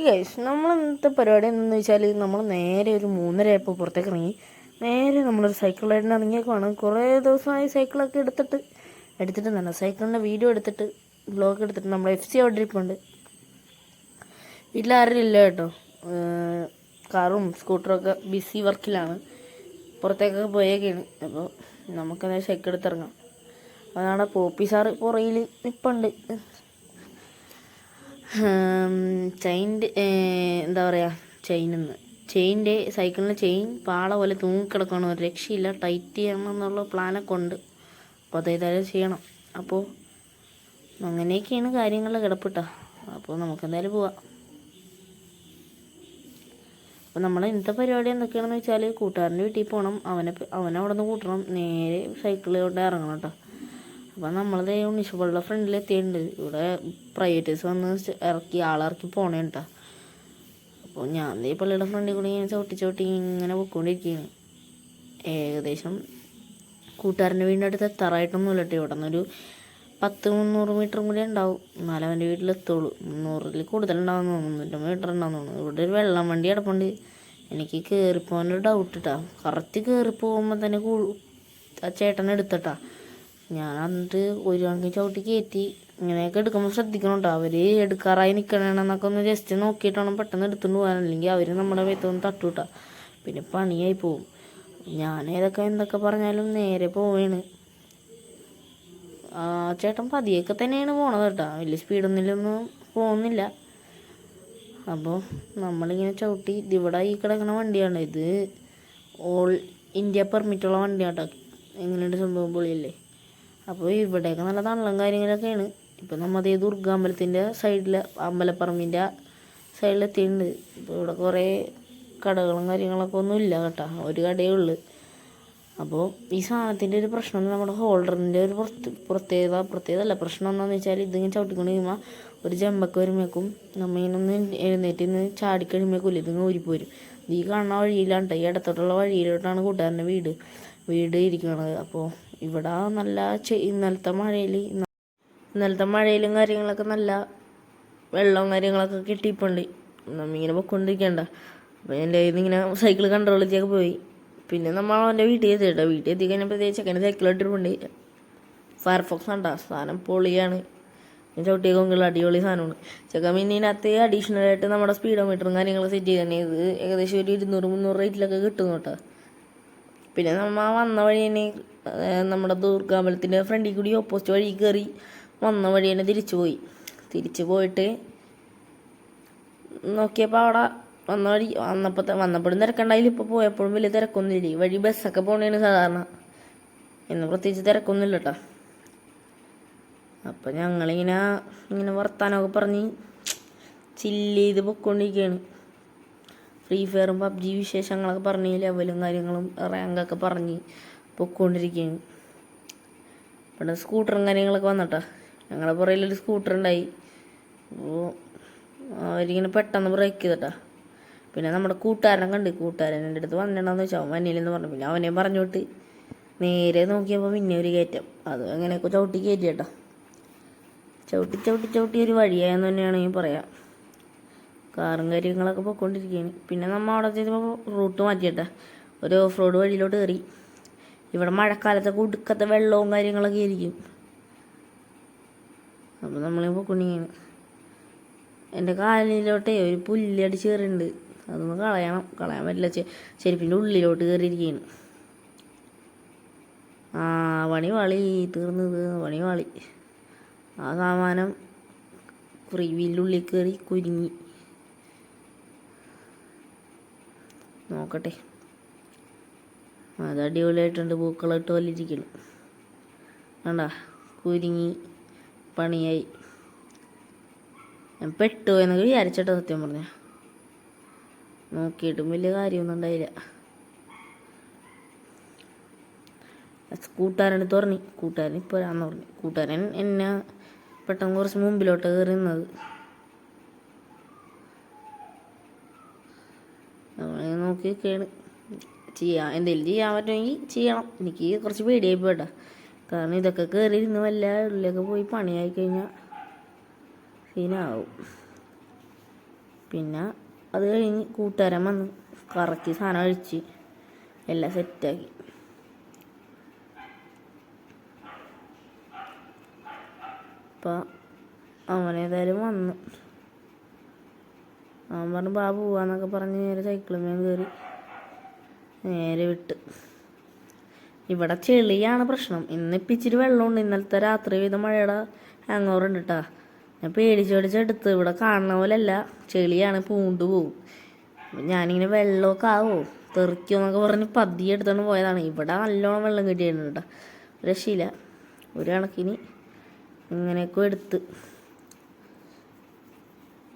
Guys നമ്മൾ ഇന്നത്തെ പരിപാടി എന്താണെന്ന് വെച്ചാൽ നമ്മൾ നേരെ ഒരു 3:30 ആയപ്പോൾ പുറത്തേക്ക് ഇറങ്ങി. നേരെ നമ്മളൊരു സൈക്കിൾ റൈഡിന് ഇറങ്ങിയേക്കുവാണ്. കുറേ ദിവസമായി സൈക്കിളൊക്കെ എടുത്തിട്ട് തന്നെ സൈക്കിളിൻ്റെ വീഡിയോ എടുത്തിട്ട് വ്ളോഗ് എടുത്തിട്ട് നമ്മൾ FC അവിടെ ഇരിപ്പുണ്ട്. വീട്ടിലാരും ഇല്ല കേട്ടോ. കാറും സ്കൂട്ടറൊക്കെ ബിസി വർക്കിലാണ്. പുറത്തേക്കൊക്കെ പോയേക്കാണ്. അപ്പോൾ നമുക്കെന്തായാലും സൈക്കിൾ എടുത്തിറങ്ങാം. അതാണ് പോപ്പി സാറ് പുറയിൽ നിൽപ്പുണ്ട്. എന്താ പറയുക, ചെയിൻ്റെ സൈക്കിളിൻ്റെ ചെയിൻ പാള പോലെ തൂങ്ങിക്കിടക്കണം. ഒരു രക്ഷയില്ല, ടൈറ്റ് ചെയ്യണം എന്നുള്ള പ്ലാനൊക്കെ ഉണ്ട്. അപ്പോൾ അതേതായാലും ചെയ്യണം. അപ്പോൾ അങ്ങനെയൊക്കെയാണ് കാര്യങ്ങൾ കിടപ്പിട്ട. അപ്പോൾ നമുക്കെന്തായാലും പോവാം. അപ്പോൾ നമ്മൾ ഇന്നത്തെ പരിപാടി എന്തൊക്കെയാണെന്ന് വെച്ചാൽ കൂട്ടുകാരൻ്റെ വീട്ടിൽ പോകണം. അവനെ അവിടെ നിന്ന് കൂട്ടണം. നേരെ സൈക്കിളിലോട്ട് ഇറങ്ങണം കേട്ടോ. അപ്പം നമ്മളത് ഉണ്ണിശുകളുടെ ഫ്രണ്ടിൽ എത്തിയിട്ടുണ്ട്. ഇവിടെ പ്രൈവറ്റേഴ്സ് വന്ന് ആളിറക്കി പോണേ കേട്ടോ. അപ്പോൾ ഞാൻ ഈ പള്ളിയുടെ ഫ്രണ്ടിൽ കൂടി ഇങ്ങനെ ചവിട്ടി ഇങ്ങനെ പൊയ്ക്കൊണ്ടിരിക്കുകയാണ്. ഏകദേശം കൂട്ടുകാരൻ്റെ വീടിൻ്റെ അടുത്ത് എത്താറായിട്ടൊന്നുമില്ല കേട്ടോ. ഇവിടെ നിന്നൊരു 100-300 മീറ്ററും കൂടി ഉണ്ടാവും. എന്നാലും അവൻ്റെ വീട്ടിലെത്തുള്ളൂ. 300-ൽ കൂടുതലുണ്ടാവും തോന്നുന്നു. 300 മീറ്റർ ഉണ്ടാവും തോന്നുന്നു. ഇവിടെ ഒരു വെള്ളം വണ്ടി കിടപ്പുണ്ട്. എനിക്ക് കയറിപ്പോകാനൊരു ഡൗട്ട് ഇട്ടാ. കറക്റ്റ് കയറിപ്പോകുമ്പോൾ തന്നെ ആ ചേട്ടനെ എടുത്തിട്ടാ. ഞാൻ എന്നിട്ട് ഒരു കണക്കിന് ചവിട്ടി കയറ്റി. ഇങ്ങനെയൊക്കെ എടുക്കുമ്പോൾ ശ്രദ്ധിക്കണം കേട്ടോ. അവർ എടുക്കാറായി നിൽക്കണമെന്നൊക്കെ ഒന്ന് ജസ്റ്റ് നോക്കിയിട്ട് വേണം പെട്ടെന്ന് എടുത്തുകൊണ്ട് പോകാൻ. അല്ലെങ്കിൽ അവർ നമ്മുടെ മേത്തൊന്ന് തട്ടുവിട്ടാ പിന്നെ പണിയായി പോവും. ഞാൻ എന്തൊക്കെ പറഞ്ഞാലും നേരെ പോവുകയാണ്. ചേട്ടൻ പതിയൊക്കെ തന്നെയാണ് പോണത് കേട്ടോ. വലിയ സ്പീഡൊന്നിലൊന്നും പോകുന്നില്ല. അപ്പോൾ നമ്മളിങ്ങനെ ചവിട്ടി. ഇതിവിടെ ഈ കിടക്കുന്ന വണ്ടിയാണ്. ഇത് ഓൾ ഇന്ത്യ പെർമിറ്റുള്ള വണ്ടിയാണ് കേട്ടോ. എങ്ങനെയുണ്ട് സംഭവം? പൊളിയല്ലേ? അപ്പോൾ ഇവിടെയൊക്കെ നല്ല തണലും കാര്യങ്ങളൊക്കെയാണ്. ഇപ്പം നമ്മൾ ദുർഗാമ്പലത്തിൻ്റെ സൈഡിൽ, അമ്പലപ്പറമ്പിൻ്റെ സൈഡിലെത്തിയിട്ടുണ്ട്. ഇപ്പോൾ ഇവിടെ കുറേ കടകളും കാര്യങ്ങളൊക്കെ ഒന്നും ഇല്ല കേട്ടോ. ഒരു കടയേ ഉള്ളൂ. അപ്പോൾ ഈ സാധനത്തിൻ്റെ ഒരു പ്രശ്നം, നമ്മുടെ ഹോൾഡറിൻ്റെ ഒരു പ്രത്യേകതല്ല. പ്രശ്നം എന്താണെന്ന് വെച്ചാൽ ഇതിങ്ങനെ ചവിട്ടിക്കൊണ്ട് കഴിയുമ്പോൾ ഒരു ജമ്പൊക്കെ വരുമ്പോഴേക്കും നമ്മളിങ്ങനെ എഴുന്നേറ്റ് നിന്ന് ചാടിക്കഴിയുമ്പോഴേക്കില്ല ഇതിങ്ങനെ ഊരിപ്പോരും. ഈ കാണുന്ന വഴിയിലാണ്, ഈ ഇടത്തോട്ടുള്ള വഴിയിലോട്ടാണ് കൂട്ടുകാരൻ്റെ വീട് ഇരിക്കുന്നത്. അപ്പോൾ ഇവിടെ നല്ല ഇന്നലത്തെ മഴയിലും കാര്യങ്ങളൊക്കെ നല്ല വെള്ളവും കാര്യങ്ങളൊക്കെ കിട്ടിയിപ്പോണ്ട്. നമ്മിങ്ങനെ പൊയ്ക്കൊണ്ടിരിക്കണ്ട. അപ്പോൾ എൻ്റെ കയ്യിൽ നിന്ന് ഇങ്ങനെ സൈക്കിൾ കൺട്രോൾ ചെയ്തൊക്കെ പോയി. പിന്നെ നമ്മൾ അവൻ്റെ വീട്ടിൽ എത്തിയിട്ടോ. വീട്ടിൽ എത്തിക്കഴിഞ്ഞപ്പോൾ ചെക്കൻ്റെ സൈക്കിൾ ഇട്ടിട്ടുണ്ട്. ഫയർഫോക്സ് ഉണ്ടോ സാധനം? പൊളിയാണ്. ഞാൻ ചവിട്ടിയൊക്കെ അടിപൊളി സാധനമാണ്. ചെക്കൻ പിന്നെ ഇതിനകത്ത് അഡീഷണലായിട്ട് നമ്മുടെ സ്പീഡോമീറ്ററും കാര്യങ്ങളൊക്കെ സെറ്റ് ചെയ്ത് തന്നെ. ഇത് ഏകദേശം ഒരു 200-300 റേറ്റിലൊക്കെ കിട്ടും കേട്ടോ. പിന്നെ നമ്മൾ വന്ന വഴി തന്നെ നമ്മുടെ ദുർഗാമ്പലത്തിൻ്റെ ഫ്രണ്ടിൽ കൂടി ഓപ്പോസിറ്റ് വഴി കയറി വന്ന വഴി തന്നെ തിരിച്ചു പോയിട്ട് നോക്കിയപ്പോൾ അവിടെ വന്നപ്പോഴും തിരക്കുണ്ടായില്ല. ഇപ്പോൾ പോയപ്പോഴും വലിയ തിരക്കൊന്നുമില്ല. ഈ വഴി ബസ്സൊക്കെ പോകണേന് സാധാരണ. ഇന്ന് പ്രത്യേകിച്ച് തിരക്കൊന്നുമില്ല കേട്ടോ. അപ്പം ഞങ്ങളിങ്ങനെ വർത്താനമൊക്കെ പറഞ്ഞ് ചില്ല് ചെയ്ത് പൊയ്ക്കൊണ്ടിരിക്കുകയാണ്. ഫ്രീ ഫയറും PUBG വിശേഷങ്ങളൊക്കെ പറഞ്ഞ് ലെവലും കാര്യങ്ങളും റാങ്കൊക്കെ പറഞ്ഞ് പൊയ്ക്കൊണ്ടിരിക്കുകയാണ്. ഇവിടെ സ്കൂട്ടറും കാര്യങ്ങളൊക്കെ വന്നിട്ടാ. ഞങ്ങളുടെ പുറയിലൊരു സ്കൂട്ടർ ഉണ്ടായി. അപ്പോൾ അവരിങ്ങനെ പെട്ടെന്ന് ബ്രേക്ക് ചെയ്തിട്ടാ. പിന്നെ നമ്മുടെ കൂട്ടുകാരനെ കൂട്ടുകാരൻ എൻ്റെ അടുത്ത് വന്നിട്ടുണ്ടെന്ന് വെച്ചാൽ അവൻ വന്നില്ലെന്ന് പറഞ്ഞു. പിന്നെ അവനെയും പറഞ്ഞു വിട്ട് നേരെ നോക്കിയപ്പോൾ പിന്നെ ഒരു കയറ്റം. അത് അങ്ങനെയൊക്കെ ചവിട്ടി കയറ്റി കേട്ടോ. ചവിട്ടി ഒരു വഴിയായെന്ന് തന്നെയാണ് ഞാൻ പറയാം. കാറും കാര്യങ്ങളൊക്കെ പോയിക്കൊണ്ടിരിക്കുകയാണ്. പിന്നെ നമ്മൾ അവിടെ ചെയ്തപ്പോൾ റൂട്ട് മാറ്റിയിട്ടാ. ഒരു ഓഫ് റോഡ് വഴിയിലോട്ട് കയറി. ഇവിടെ മഴക്കാലത്തൊക്കെ ഉടുക്കത്തെ വെള്ളവും കാര്യങ്ങളൊക്കെ ആയിരിക്കും. അപ്പോൾ നമ്മൾ പോയിക്കൊണ്ടിരിക്കുകയാണ്. എൻ്റെ കാലിലോട്ടേ ഒരു പുല്ലടിച്ച് കയറിയിട്ടുണ്ട്. അതൊന്ന് കളയാൻ പറ്റില്ല. ചെരുപ്പിൻ്റെ ഉള്ളിലോട്ട് കയറിയിരിക്കുകയാണ്. പണി വാളി. ആ സാമാനം വീലിനുള്ളിൽ കയറി കുരുങ്ങി. നോക്കട്ടെ. അത് അടിപൊളിയായിട്ടുണ്ട്. പൂക്കളിട്ട് വലിയിരിക്കണം. വേണ്ട, കുരുങ്ങി പണിയായി. ഞാൻ പെട്ടു എന്നൊക്കെ വിചാരിച്ചിട്ട് സത്യം പറഞ്ഞ. നോക്കിയിട്ടും വലിയ കാര്യമൊന്നും ഉണ്ടായില്ല. കൂട്ടുകാരനടുത്ത് പറഞ്ഞു. കൂട്ടുകാരൻ ഇപ്പോൾ വരാമെന്ന് പറഞ്ഞു. കൂട്ടുകാരൻ എന്നെ പെട്ടെന്ന് കുറച്ച് മുമ്പിലോട്ട് കയറി നിന്നത്. നമ്മൾ നോക്കി നിൽക്കുകയാണ്. എന്തെങ്കിലും ചെയ്യാൻ പറ്റുമെങ്കിൽ ചെയ്യണം. എനിക്ക് കുറച്ച് പേടിയായി പോയിട്ടാ. കാരണം ഇതൊക്കെ കയറി ഇരുന്ന് വല്ല ഉള്ളിലൊക്കെ പോയി പണിയായി കഴിഞ്ഞാൽ സീനാവും. പിന്നെ അത് കഴിഞ്ഞ് കൂട്ടുകാരൻ വന്ന് കറക്കി സാധനം അഴിച്ച് എല്ലാം സെറ്റാക്കി. അപ്പം അവനേതായാലും വന്ന് അവൻ പറഞ്ഞു ബാ പോവാന്നൊക്കെ പറഞ്ഞ് നേരെ സൈക്കിളിന്മേൽ കയറി നേരെ വിട്ട്. ഇവിടെ ചെളിയാണ് പ്രശ്നം. ഇന്നിപ്പം ഇച്ചിരി വെള്ളമുണ്ട്. ഇന്നലത്തെ രാത്രി പെയ്ത മഴയുടെ ഹാങ് ഓവർ ഉണ്ട് കേട്ടോ. ഞാൻ പേടിച്ചെടുത്ത് ഇവിടെ കാണുന്ന പോലെയല്ല, ചെളിയാണ്, പൂണ്ട് പോവും. ഞാനിങ്ങനെ വെള്ളമൊക്കെ ആവോ തെറിക്കുമെന്നൊക്കെ പറഞ്ഞ് പതിയെ എടുത്തോണ്ട് പോയതാണ്. ഇവിടെ നല്ലോണം വെള്ളം കിട്ടിയിട്ടുണ്ട് കേട്ടോ, രക്ഷയില്ല. ഒരു കണക്കിന് ഇങ്ങനെയൊക്കെ എടുത്ത്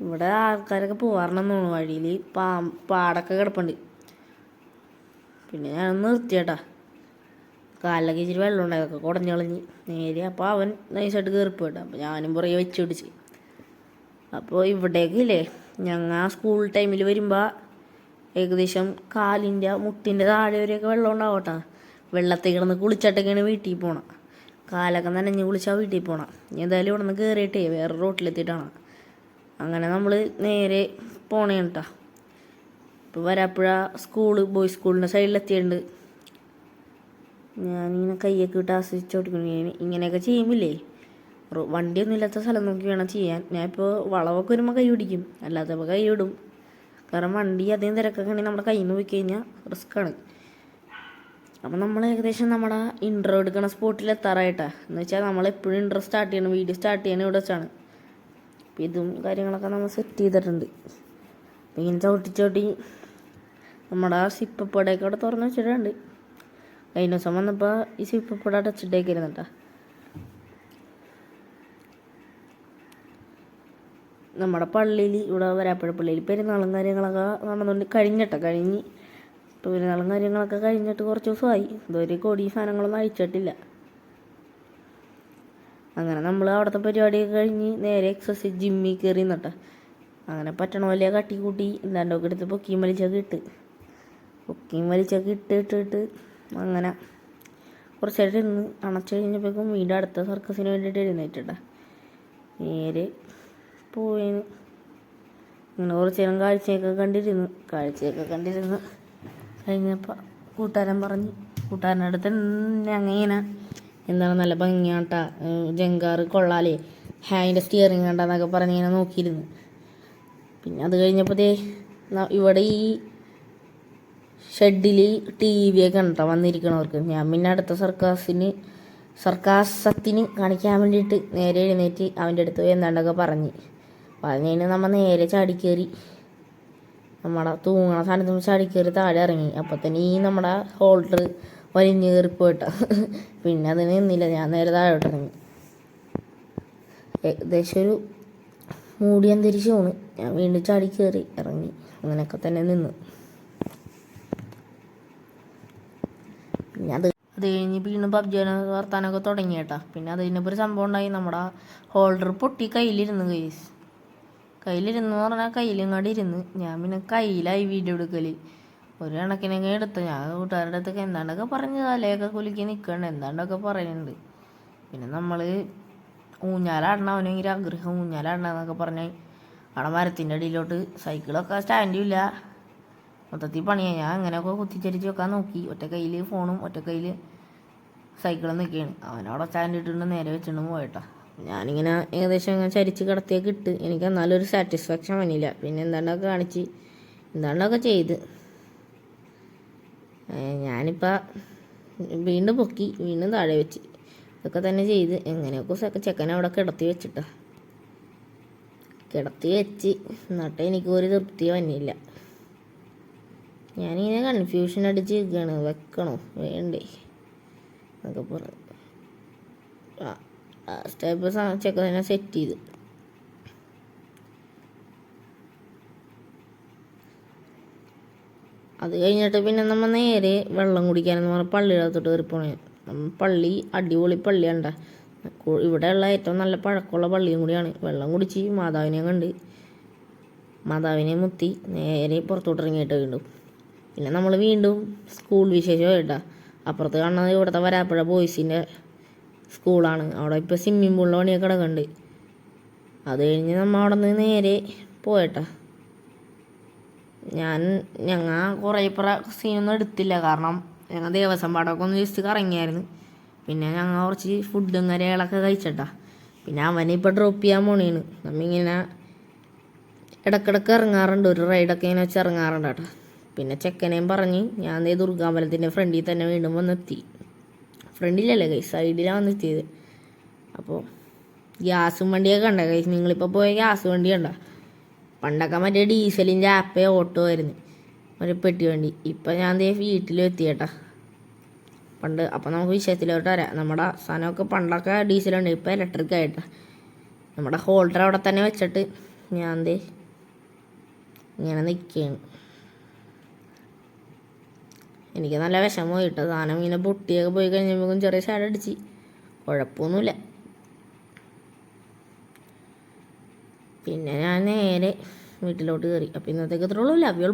ഇവിടെ ആൾക്കാരൊക്കെ പോകാറുണ്ടെന്ന് തോന്നുന്നു. വഴിയിൽ പാടൊക്കെ കിടപ്പുണ്ട്. പിന്നെ ഞാനൊന്ന് നിർത്തിയേട്ടാ, കാലിലൊക്കെ ഇച്ചിരി വെള്ളം ഉണ്ടായി, അതൊക്കെ കുടഞ്ഞ് കളഞ്ഞ് നേരെ. അപ്പോൾ അവൻ നൈസായിട്ട് കയറിപ്പോയിട്ടാ. അപ്പോൾ ഞാനും പുറകെ വെച്ച് പിടിച്ച്. അപ്പോൾ ഇവിടേക്കില്ലേ, ഞങ്ങൾ സ്കൂൾ ടൈമിൽ വരുമ്പോൾ ഏകദേശം കാലിൻ്റെ മുട്ടിൻ്റെ താഴെ വരെയൊക്കെ വെള്ളം ഉണ്ടാവട്ടെ. വെള്ളത്തിൽ കിടന്ന് കുളിച്ചിട്ടൊക്കെയാണ് വീട്ടിൽ പോകണം. കാലൊക്കെ നനഞ്ഞ് കുളിച്ചാൽ വീട്ടിൽ പോകണം. എന്തായാലും ഇവിടെ നിന്ന് കയറിയിട്ടേ വേറെ റോട്ടിലെത്തിയിട്ടാണ്. അങ്ങനെ നമ്മൾ നേരെ പോണേണ് കേട്ടോ. ഇപ്പോൾ വരാപ്പുഴ ബോയ്സ് സ്കൂളിൻ്റെ സൈഡിലെത്തിയിട്ടുണ്ട്. ഞാനിങ്ങനെ കയ്യൊക്കെ ഇട്ട് ആസ്വദിച്ച് ഓടിക്കുന്നു. ഇങ്ങനെയൊക്കെ ചെയ്യുമ്പില്ലേ, വണ്ടിയൊന്നും ഇല്ലാത്ത സ്ഥലം നോക്കി വേണം ചെയ്യാൻ. ഞാനിപ്പോൾ വളവൊക്കെ വരുമ്പോൾ കൈ പിടിക്കും, അല്ലാത്തപ്പോൾ കൈ വിടും. കാരണം വണ്ടി അധികം തിരക്കൊക്കെ ആണെങ്കിൽ നമ്മുടെ കയ്യിൽ നിന്ന് പോയി കഴിഞ്ഞാൽ റിസ്ക്കാണ്. അപ്പം നമ്മൾ ഏകദേശം നമ്മുടെ ഇൻട്രോ എടുക്കുന്ന സ്പോട്ടിൽ എത്താറായിട്ടാണ്. എന്ന് വെച്ചാൽ നമ്മളെപ്പോഴും ഇൻട്രോ സ്റ്റാർട്ട് ചെയ്യണം, വീഡിയോ സ്റ്റാർട്ട് ചെയ്യണം ഇവിടെ വെച്ചാണ്. അപ്പം ഇതും കാര്യങ്ങളൊക്കെ നമ്മൾ സെറ്റ് ചെയ്തിട്ടുണ്ട്. അപ്പം ഇങ്ങനെ ചവിട്ടി നമ്മുടെ ആ സിപ്പപ്പടയൊക്കെ അവിടെ തുറന്ന് വെച്ചിട്ടുണ്ട്. കഴിഞ്ഞ ദിവസം വന്നപ്പോൾ ഈ സിപ്പപ്പട ടച്ചിട്ടേക്കിരുന്നു കേട്ടോ. നമ്മുടെ പള്ളിയിൽ ഇവിടെ വരാപ്പുഴ പള്ളിയിൽ പെരുന്നാളും കാര്യങ്ങളൊക്കെ നടന്നുകൊണ്ട് കഴിഞ്ഞ് പെരുന്നാളും കാര്യങ്ങളൊക്കെ കഴിഞ്ഞിട്ട് കുറച്ച് ദിവസമായി. ഇതുവരെ കൊടി സാധനങ്ങളൊന്നും അയച്ചിട്ടില്ല. അങ്ങനെ നമ്മൾ അവിടുത്തെ പരിപാടിയൊക്കെ കഴിഞ്ഞ് നേരെ എക്സസൈസ് ജിമ്മിൽ കയറി നിന്നിട്ടാ. അങ്ങനെ പറ്റണ പോലെ കട്ടിക്കൂട്ടി എന്താണ്ടൊക്കെ എടുത്ത് പൊക്കിയും വലിച്ചൊക്കെ ഇട്ടിട്ട് അങ്ങനെ കുറച്ചായിട്ട് ഇരുന്ന് അണച്ചു കഴിഞ്ഞപ്പോഴേക്കും വീണ്ടും അടുത്ത സർക്കസിന് വേണ്ടിയിട്ട് എഴുന്നേറ്റിട്ടാ നേരെ പോയിന്. അങ്ങനെ കുറച്ച് നേരം കാഴ്ചയൊക്കെ കണ്ടിരുന്ന് കഴിഞ്ഞപ്പോൾ കൂട്ടുകാരൻ്റെ അടുത്ത് അങ്ങനെ എന്താണ് നല്ല ഭംഗിയാട്ടാ, ജങ്കാറ് കൊള്ളാലേ, ഹാൻഡിൻ്റെ സ്റ്റിയറിങ് കണ്ടെന്നൊക്കെ പറഞ്ഞ് ഇങ്ങനെ നോക്കിയിരുന്നു. പിന്നെ അത് കഴിഞ്ഞപ്പോൾ ഇവിടെ ഈ ഷെഡിൽ TV ഒക്കെ കണ്ടിട്ടാ വന്നിരിക്കണവർക്ക്. ഞാൻ പിന്നെ അടുത്ത സർക്കാസത്തിന് കാണിക്കാൻ വേണ്ടിയിട്ട് നേരെ എഴുന്നേറ്റ് അവൻ്റെ അടുത്ത് എന്താണ്ടൊക്കെ പറഞ്ഞ് കഴിഞ്ഞ് നമ്മൾ നേരെ ചാടിക്കയറി നമ്മുടെ തൂങ്ങണ സാധനത്തിൽ ചാടിക്കയറി താഴെ ഇറങ്ങി. അപ്പോൾ തന്നെ ഈ നമ്മുടെ ഹോൾഡർ വലിഞ്ഞ് കയറിപ്പോയിട്ട. പിന്നെ അതിന് നിന്നില്ല, ഞാൻ നേരെ താഴോട്ട് ഇറങ്ങി. ഏകദേശം ഒരു മൂടിയ അന്തരീക്ഷമാണ്. ഞാൻ വീണ്ടും ചാടിക്കയറി ഇറങ്ങി, അങ്ങനെയൊക്കെ തന്നെ നിന്ന്. പിന്നെ അത് കഴിഞ്ഞ് വീണ്ടും PUBG വർത്താനൊക്കെ തുടങ്ങി കേട്ടാ. പിന്നെ അത് കഴിഞ്ഞപ്പോൾ ഒരു സംഭവം ഉണ്ടായി. നമ്മുടെ ഹോൾഡർ പൊട്ടി കയ്യിലിരുന്ന് പറഞ്ഞാൽ കയ്യിലിങ്ങോട്ട് ഇരുന്ന്. ഞാൻ പിന്നെ കയ്യിലായി വീഡിയോ എടുക്കൽ. ഒരു കണക്കിനൊക്കെ എടുത്തു. ഞാൻ കൂട്ടുകാരുടെ അടുത്തൊക്കെ എന്താണ്ടൊക്കെ പറഞ്ഞ് തലയൊക്കെ കുലുക്കി നിൽക്കണ്ട, എന്താണ്ടൊക്കെ പറയുന്നുണ്ട്. പിന്നെ നമ്മൾ ഊഞ്ഞാലാടണം, അവനെങ്കിൽ ആഗ്രഹം ഊഞ്ഞാലാടണമെന്നൊക്കെ പറഞ്ഞ് അവിടെ മരത്തിൻ്റെ അടിയിലോട്ട്. സൈക്കിളൊക്കെ സ്റ്റാൻഡും ഇല്ല, മൊത്തത്തിൽ പണിയാണ്. ഞാൻ അങ്ങനെയൊക്കെ കുത്തിച്ചരിച്ച് വെക്കാൻ നോക്കി. ഒറ്റ കയ്യിൽ ഫോണും ഒറ്റ കയ്യിൽ സൈക്കിളും നിൽക്കുകയാണ്. അവനവിടെ സ്റ്റാൻഡ് ഇട്ടിട്ട് നേരെ വെച്ചിട്ട് പോയിട്ടാ. ഞാനിങ്ങനെ ഏകദേശം ഇങ്ങനെ ചരിച്ച് കിടത്തിയൊക്കെ ഇട്ട്. എനിക്ക് എന്നാലും ഒരു സാറ്റിസ്ഫാക്ഷൻ വന്നില്ല. പിന്നെ എന്താണ്ടൊക്കെ ചെയ്ത് ഞാനിപ്പോൾ വീണ്ടും പൊക്കി വീണ്ടും താഴെ വെച്ച് ഇതൊക്കെ തന്നെ ചെയ്ത് എങ്ങനെയൊക്കെ ചെക്കനെ അവിടെ കിടത്തി വെച്ച് എന്നിട്ട് എനിക്ക് ഒരു തൃപ്തി വന്നില്ല. ഞാനിങ്ങനെ കൺഫ്യൂഷൻ അടിച്ച് നിൽക്കുകയാണ്, വെക്കണോ വേണ്ടേ എന്നൊക്കെ പറഞ്ഞു. സ്റ്റെപ്പ് ചെക്കനെ സെറ്റ് ചെയ്ത് അത് കഴിഞ്ഞിട്ട് പിന്നെ നമ്മൾ നേരെ വെള്ളം കുടിക്കാനെന്ന് പറഞ്ഞാൽ പള്ളിയിടത്തോട്ട് കയറി പോണേ. പള്ളി അടിപൊളി പള്ളിയാണ്ട, ഇവിടെയുള്ള ഏറ്റവും നല്ല പഴക്കമുള്ള പള്ളിയും കൂടിയാണ്. വെള്ളം കുടിച്ച് മാതാവിനെ മുത്തി നേരെ പുറത്തോട്ട് ഇറങ്ങിയിട്ട് വീണ്ടും. പിന്നെ നമ്മൾ വീണ്ടും സ്കൂൾ വിശേഷമായിട്ടാ. അപ്പുറത്ത് കാണുന്നത് ഇവിടുത്തെ വരാപ്പുഴ ബോയ്സിൻ്റെ സ്കൂളാണ്. അവിടെ ഇപ്പോൾ സ്വിമ്മിങ് പൂളിൻ്റെ പണിയൊക്കെ കിടക്കുന്നുണ്ട്. അത് കഴിഞ്ഞ് നമ്മൾ അവിടെ നിന്ന് നേരെ പോയിട്ടാ ഞങ്ങൾ കുറേ സീനൊന്നും എടുത്തില്ല, കാരണം ഞങ്ങൾ ദേവസ്വം പാടമൊക്കെ ഒന്ന് ജസ്റ്റ് കറങ്ങിയായിരുന്നു. പിന്നെ ഞങ്ങൾ കുറച്ച് ഫുഡും കാര്യങ്ങളൊക്കെ കഴിച്ചിട്ടാ. പിന്നെ അവനിപ്പോൾ ഡ്രോപ്പ് ചെയ്യാൻ പോണേണ്. നമ്മിങ്ങനെ ഇടക്കിടക്ക് ഇറങ്ങാറുണ്ട്, ഒരു റൈഡൊക്കെ ഇങ്ങനെ വെച്ച് ഇറങ്ങാറുണ്ട് കേട്ടോ. പിന്നെ ചെക്കനെയും പറഞ്ഞ് ഞാൻ ദുർഗാമ്പലത്തിൻ്റെ ഫ്രണ്ടിൽ തന്നെ വീണ്ടും വന്നെത്തി. ഫ്രണ്ടിലല്ലേ കൈ, സൈഡിലാണ് വന്നെത്തിയത്. അപ്പോൾ ഗ്യാസും വണ്ടിയൊക്കെ കണ്ട കൈ, നിങ്ങളിപ്പോൾ പോയ ഗ്യാസ് വണ്ടി കണ്ട. പണ്ടൊക്കെ മറ്റേ ഡീസലിൻ്റെ ആപ്പേ ഓട്ടോ ആയിരുന്നു, ഒരു പെട്ടി വണ്ടി. ഇപ്പം ഞാൻ വീട്ടിലും എത്തിയേട്ടാ പണ്ട്. അപ്പം നമുക്ക് വിഷയത്തിലോട്ട് വരാം. നമ്മുടെ സാധനമൊക്കെ പണ്ടൊക്കെ ഡീസലുണ്ട്, ഇപ്പം ഇലക്ട്രിക് ആയിട്ടാ. നമ്മുടെ ഹോൾഡർ അവിടെ തന്നെ വെച്ചിട്ട് ഞാൻ ഇങ്ങനെ നിൽക്കുകയാണ്. എനിക്ക് നല്ല വിഷമമായി കേട്ടോ. സാധനം ഇങ്ങനെ പൊട്ടിയൊക്കെ പോയി കഴിഞ്ഞപ്പോഴേക്കും ചെറിയ ഷാഡ് അടിച്ച്, കുഴപ്പമൊന്നുമില്ല. പിന്നെ ഞാൻ നേരെ വീട്ടിലോട്ട് കയറി. അപ്പോൾ ഇന്നത്തേക്ക് ഇത്രയുള്ളൂ. Love U.